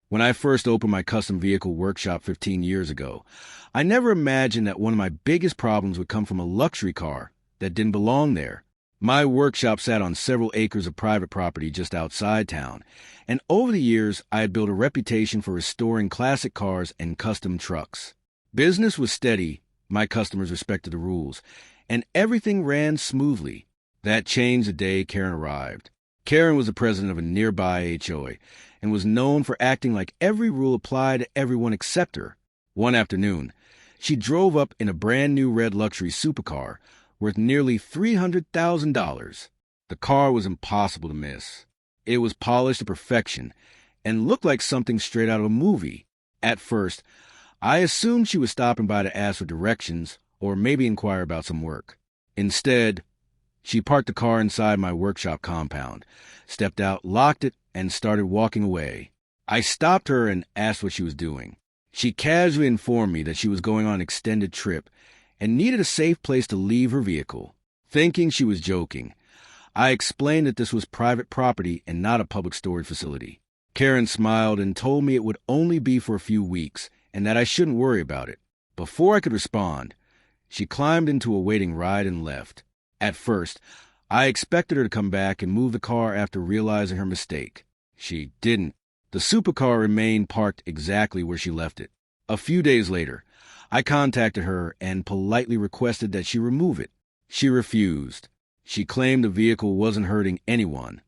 When I first opened my custom vehicle workshop 15 years ago, I never imagined that one of my biggest problems would come from a luxury car that didn't belong there. My workshop sat on several acres of private property just outside town, and over the years I had built a reputation for restoring classic cars and custom trucks. Business was steady, my customers respected the rules, and everything ran smoothly. That changed the day Karen arrived. Karen was the president of a nearby HOA and was known for acting like every rule applied to everyone except her. One afternoon, she drove up in a brand-new red luxury supercar worth nearly $300,000. The car was impossible to miss. It was polished to perfection and looked like something straight out of a movie. At first, I assumed she was stopping by to ask for directions or maybe inquire about some work. Instead, she parked the car inside my workshop compound, stepped out, locked it, and started walking away. I stopped her and asked what she was doing. She casually informed me that she was going on an extended trip and needed a safe place to leave her vehicle. Thinking she was joking, I explained that this was private property and not a public storage facility. Karen smiled and told me it would only be for a few weeks and that I shouldn't worry about it. Before I could respond, she climbed into a waiting ride and left. At first, I expected her to come back and move the car after realizing her mistake. She didn't. The supercar remained parked exactly where she left it. A few days later, I contacted her and politely requested that she remove it. She refused. She claimed the vehicle wasn't hurting anyone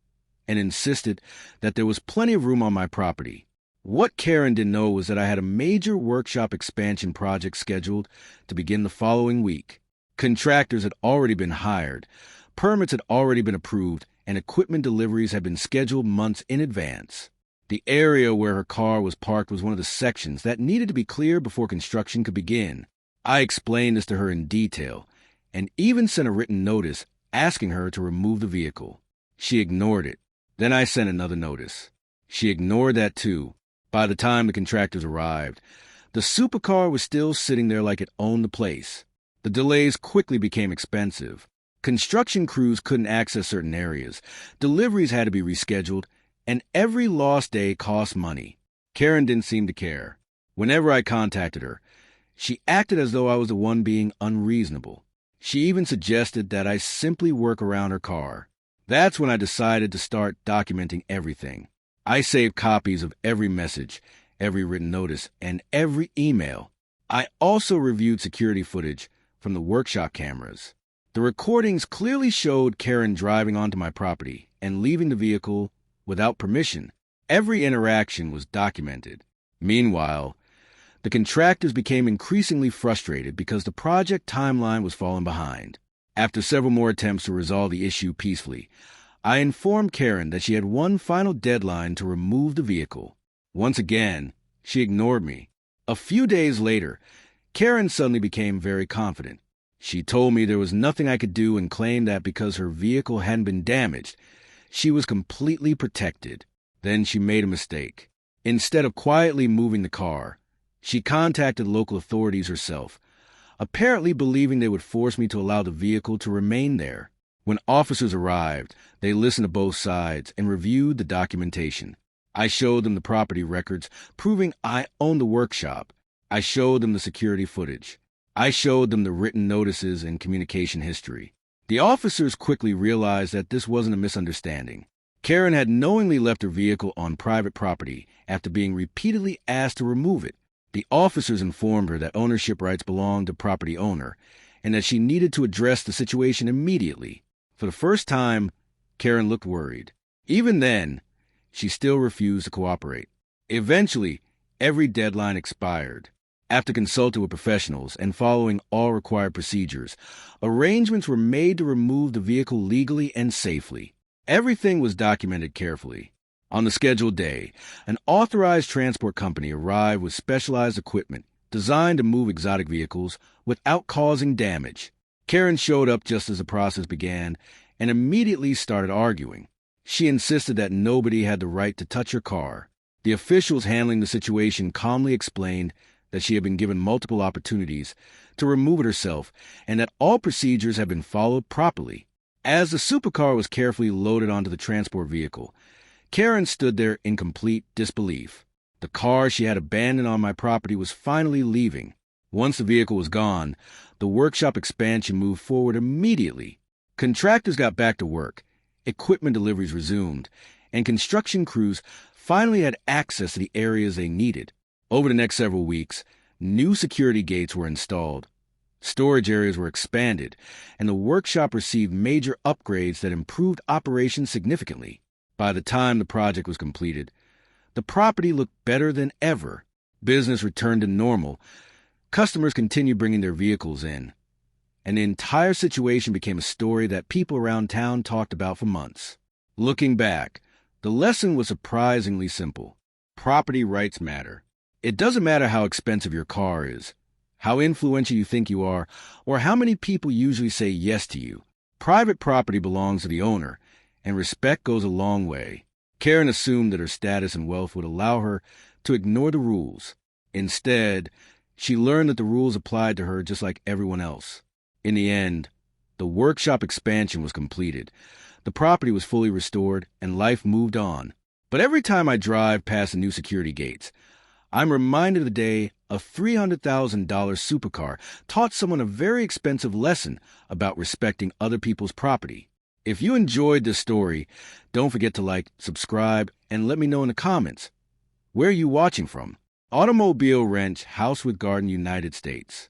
and insisted that there was plenty of room on my property. What Karen didn't know was that I had a major workshop expansion project scheduled to begin the following week. Contractors had already been hired, permits had already been approved, and equipment deliveries had been scheduled months in advance. The area where her car was parked was one of the sections that needed to be cleared before construction could begin. I explained this to her in detail, and even sent a written notice asking her to remove the vehicle. She ignored it. Then I sent another notice. She ignored that too. By the time the contractors arrived, the supercar was still sitting there like it owned the place. The delays quickly became expensive. Construction crews couldn't access certain areas, deliveries had to be rescheduled, and every lost day cost money. Karen didn't seem to care. Whenever I contacted her, she acted as though I was the one being unreasonable. She even suggested that I simply work around her car. That's when I decided to start documenting everything. I saved copies of every message, every written notice, and every email. I also reviewed security footage from the workshop cameras. The recordings clearly showed Karen driving onto my property and leaving the vehicle without permission. Every interaction was documented. Meanwhile, the contractors became increasingly frustrated because the project timeline was falling behind. After several more attempts to resolve the issue peacefully, I informed Karen that she had one final deadline to remove the vehicle. Once again, she ignored me. A few days later, Karen suddenly became very confident. She told me there was nothing I could do and claimed that because her vehicle hadn't been damaged, she was completely protected. Then she made a mistake. Instead of quietly moving the car, she contacted local authorities herself, apparently believing they would force me to allow the vehicle to remain there. When officers arrived, they listened to both sides and reviewed the documentation. I showed them the property records proving I owned the workshop. I showed them the security footage. I showed them the written notices and communication history. The officers quickly realized that this wasn't a misunderstanding. Karen had knowingly left her vehicle on private property after being repeatedly asked to remove it. The officers informed her that ownership rights belonged to property owner and that she needed to address the situation immediately. For the first time, Karen looked worried. Even then, she still refused to cooperate. Eventually, every deadline expired. After consulting with professionals and following all required procedures, arrangements were made to remove the vehicle legally and safely. Everything was documented carefully. On the scheduled day, an authorized transport company arrived with specialized equipment designed to move exotic vehicles without causing damage. Karen showed up just as the process began and immediately started arguing. She insisted that nobody had the right to touch her car. The officials handling the situation calmly explained that she had been given multiple opportunities to remove it herself and that all procedures had been followed properly. As the supercar was carefully loaded onto the transport vehicle, Karen stood there in complete disbelief. The car she had abandoned on my property was finally leaving. Once the vehicle was gone, the workshop expansion moved forward immediately. Contractors got back to work, equipment deliveries resumed, and construction crews finally had access to the areas they needed. Over the next several weeks, new security gates were installed. Storage areas were expanded, and the workshop received major upgrades that improved operations significantly. By the time the project was completed, the property looked better than ever. Business returned to normal. Customers continued bringing their vehicles in, and the entire situation became a story that people around town talked about for months. Looking back, the lesson was surprisingly simple. Property rights matter. It doesn't matter how expensive your car is, how influential you think you are, or how many people usually say yes to you. Private property belongs to the owner, and respect goes a long way. Karen assumed that her status and wealth would allow her to ignore the rules. Instead, she learned that the rules applied to her just like everyone else. In the end, the workshop expansion was completed. The property was fully restored, and life moved on. But every time I drive past the new security gates, I'm reminded of the day a $300,000 supercar taught someone a very expensive lesson about respecting other people's property. If you enjoyed this story, don't forget to like, subscribe, and let me know in the comments. Where are you watching from? Automobile Wrench, House with Garden, United States.